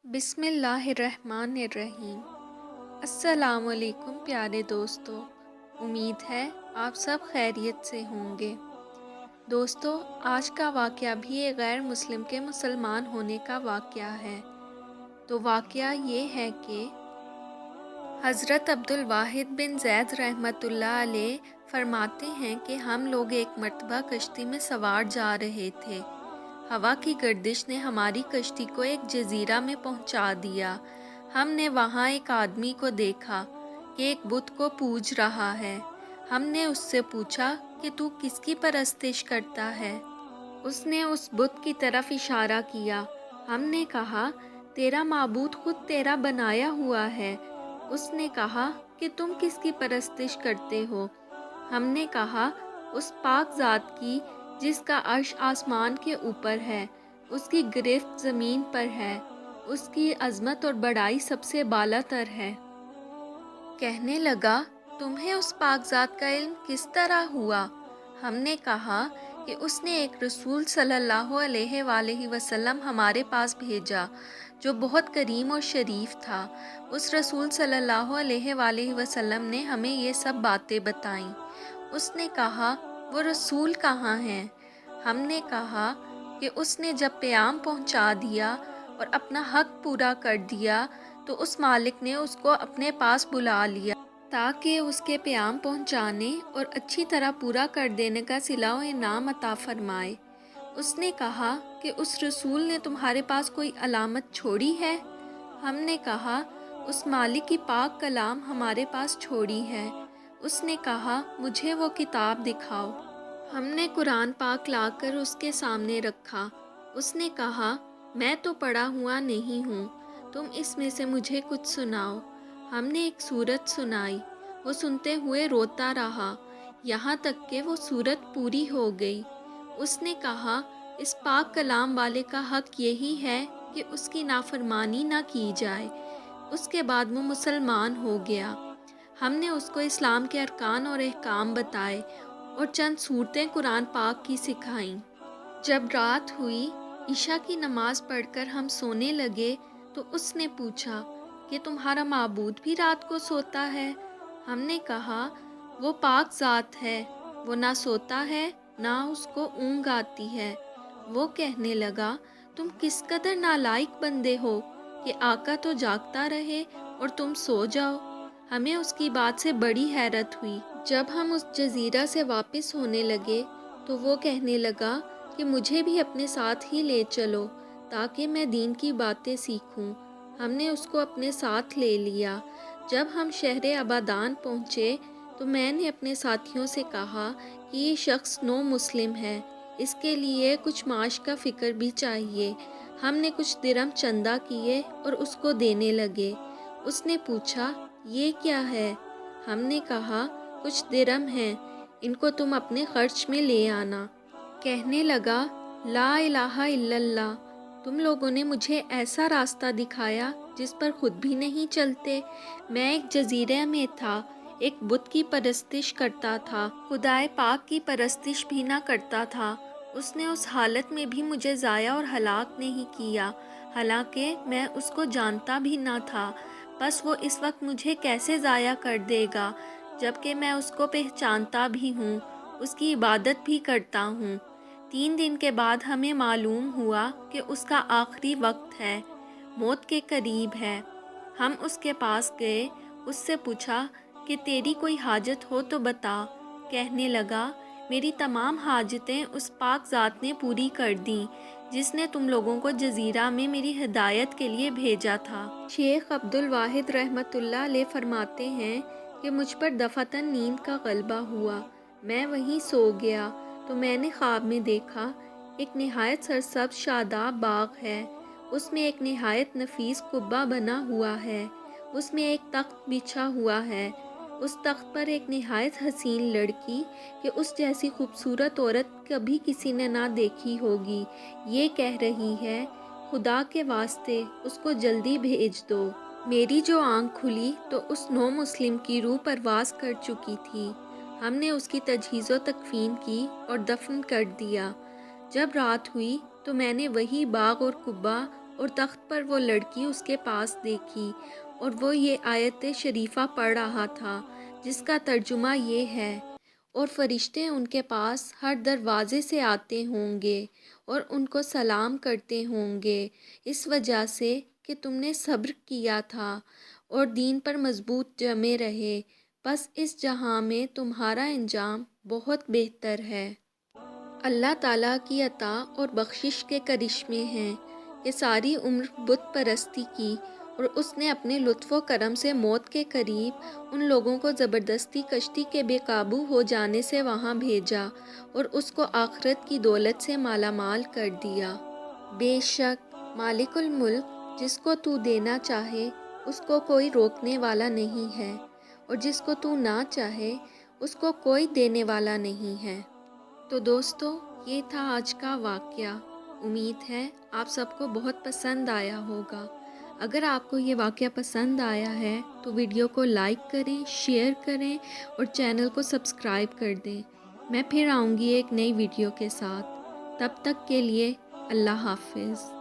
بسم اللہ الرحمن الرحیم۔ السلام علیکم پیارے دوستو، امید ہے آپ سب خیریت سے ہوں گے۔ دوستو، آج کا واقعہ بھی ایک غیر مسلم کے مسلمان ہونے کا واقعہ ہے۔ تو واقعہ یہ ہے کہ حضرت عبدالواحد بن زید رحمۃ اللہ علیہ فرماتے ہیں کہ ہم لوگ ایک مرتبہ کشتی میں سوار جا رہے تھے۔ ہوا کی گردش نے ہماری کشتی کو ایک جزیرہ میں پہنچا دیا۔ ہم نے وہاں ایک آدمی کو دیکھا کہ ایک بت کو پوج رہا ہے۔ ہم نے اس سے پوچھا کہ تو کس کی پرستش کرتا ہے؟ اس نے اس بت کی طرف اشارہ کیا۔ ہم نے کہا، تیرا معبود خود تیرا بنایا ہوا ہے۔ اس نے کہا کہ تم کس کی پرستش کرتے ہو؟ ہم نے کہا، اس پاک ذات کی جس کا عرش آسمان کے اوپر ہے، اس کی گرفت زمین پر ہے، اس کی عظمت اور بڑائی سب سے بالا تر ہے۔ کہنے لگا، تمہیں اس پاک ذات کا علم کس طرح ہوا؟ ہم نے کہا کہ اس نے ایک رسول صلی اللہ علیہ وآلہ وسلم ہمارے پاس بھیجا جو بہت کریم اور شریف تھا۔ اس رسول صلی اللہ علیہ وآلہ وسلم نے ہمیں یہ سب باتیں بتائیں۔ اس نے کہا، وہ رسول کہاں ہیں؟ ہم نے کہا کہ اس نے جب پیام پہنچا دیا اور اپنا حق پورا کر دیا تو اس مالک نے اس کو اپنے پاس بلا لیا تاکہ اس کے پیام پہنچانے اور اچھی طرح پورا کر دینے کا صلہ و انعام عطا فرمائے۔ اس نے کہا کہ اس رسول نے تمہارے پاس کوئی علامت چھوڑی ہے؟ ہم نے کہا، اس مالک کی پاک کلام ہمارے پاس چھوڑی ہے۔ اس نے کہا، مجھے وہ کتاب دکھاؤ۔ ہم نے قرآن پاک لا کر اس کے سامنے رکھا۔ اس نے کہا، میں تو پڑھا ہوا نہیں ہوں، تم اس میں سے مجھے کچھ سناؤ۔ ہم نے ایک سورت سنائی۔ وہ سنتے ہوئے روتا رہا یہاں تک کہ وہ سورت پوری ہو گئی۔ اس نے کہا، اس پاک کلام والے کا حق یہی ہے کہ اس کی نافرمانی نہ کی جائے۔ اس کے بعد وہ مسلمان ہو گیا۔ ہم نے اس کو اسلام کے ارکان اور احکام بتائے اور چند صورتیں قرآن پاک کی سکھائیں۔ جب رات ہوئی، عشاء کی نماز پڑھ کر ہم سونے لگے تو اس نے پوچھا کہ تمہارا معبود بھی رات کو سوتا ہے؟ ہم نے کہا، وہ پاک ذات ہے، وہ نہ سوتا ہے نہ اس کو اونگ آتی ہے۔ وہ کہنے لگا، تم کس قدر نالائق بندے ہو کہ آقا تو جاگتا رہے اور تم سو جاؤ۔ ہمیں اس کی بات سے بڑی حیرت ہوئی۔ جب ہم اس جزیرہ سے واپس ہونے لگے تو وہ کہنے لگا کہ مجھے بھی اپنے ساتھ ہی لے چلو تاکہ میں دین کی باتیں سیکھوں۔ ہم نے اس کو اپنے ساتھ لے لیا۔ جب ہم شہر ابادان پہنچے تو میں نے اپنے ساتھیوں سے کہا کہ یہ شخص نو مسلم ہے، اس کے لیے کچھ معاش کا فکر بھی چاہیے۔ ہم نے کچھ درم چندہ کیے اور اس کو دینے لگے۔ اس نے پوچھا، یہ کیا ہے؟ ہم نے کہا، کچھ درم ہیں، ان کو تم اپنے خرچ میں لے آنا۔ کہنے لگا، لا الہ الا اللہ، تم لوگوں نے مجھے ایسا راستہ دکھایا جس پر خود بھی نہیں چلتے۔ میں ایک جزیرے میں تھا، ایک بت کی پرستش کرتا تھا، خدائے پاک کی پرستش بھی نہ کرتا تھا۔ اس نے اس حالت میں بھی مجھے ضائع اور ہلاک نہیں کیا، حالانکہ میں اس کو جانتا بھی نہ تھا۔ بس وہ اس وقت مجھے کیسے ضائع کر دے گا جبکہ میں اس کو پہچانتا بھی ہوں، اس کی عبادت بھی کرتا ہوں۔ 3 دن کے بعد ہمیں معلوم ہوا کہ اس کا آخری وقت ہے، موت کے قریب ہے۔ ہم اس کے پاس گئے، اس سے پوچھا کہ تیری کوئی حاجت ہو تو بتا۔ کہنے لگا، میری تمام حاجتیں اس پاک ذات نے پوری کر دیں جس نے تم لوگوں کو جزیرہ میں میری ہدایت کے لیے بھیجا تھا۔ شیخ عبدالواحد رحمۃ اللہ علیہ فرماتے ہیں کہ مجھ پر دفعتاً نیند کا غلبہ ہوا۔ میں وہیں سو گیا تو میں نے خواب میں دیکھا ایک نہایت سرسبز شاداب باغ ہے۔ اس میں ایک نہایت نفیس قبہ بنا ہوا ہے۔ اس میں ایک تخت بچھا ہوا ہے۔ اس تخت پر ایک نہایت حسین لڑکی کہ اس جیسی خوبصورت عورت کبھی کسی نے نہ دیکھی ہوگی، یہ کہہ رہی ہے، خدا کے واسطے اس کو جلدی بھیج دو۔ میری جو آنکھ کھلی تو اس نو مسلم کی روح پرواز کر چکی تھی۔ ہم نے اس کی تجہیز و تکفین کی اور دفن کر دیا۔ جب رات ہوئی تو میں نے وہی باغ اور قبہ اور تخت پر وہ لڑکی اس کے پاس دیکھی اور وہ یہ آیت شریفہ پڑھ رہا تھا جس کا ترجمہ یہ ہے، اور فرشتے ان کے پاس ہر دروازے سے آتے ہوں گے اور ان کو سلام کرتے ہوں گے، اس وجہ سے کہ تم نے صبر کیا تھا اور دین پر مضبوط جمے رہے، بس اس جہاں میں تمہارا انجام بہت بہتر ہے۔ اللہ تعالیٰ کی عطا اور بخشش کے کرشمے ہیں کہ ساری عمر بت پرستی کی اور اس نے اپنے لطف و کرم سے موت کے قریب ان لوگوں کو زبردستی کشتی کے بے قابو ہو جانے سے وہاں بھیجا اور اس کو آخرت کی دولت سے مالا مال کر دیا۔ بے شک مالک الملک جس کو تو دینا چاہے اس کو کوئی روکنے والا نہیں ہے، اور جس کو تو نہ چاہے اس کو کوئی دینے والا نہیں ہے۔ تو دوستو، یہ تھا آج کا واقعہ۔ امید ہے آپ سب کو بہت پسند آیا ہوگا۔ اگر آپ کو یہ واقعہ پسند آیا ہے تو ویڈیو کو لائک کریں، شیئر کریں اور چینل کو سبسکرائب کر دیں۔ میں پھر آؤں گی ایک نئی ویڈیو کے ساتھ۔ تب تک کے لیے اللہ حافظ۔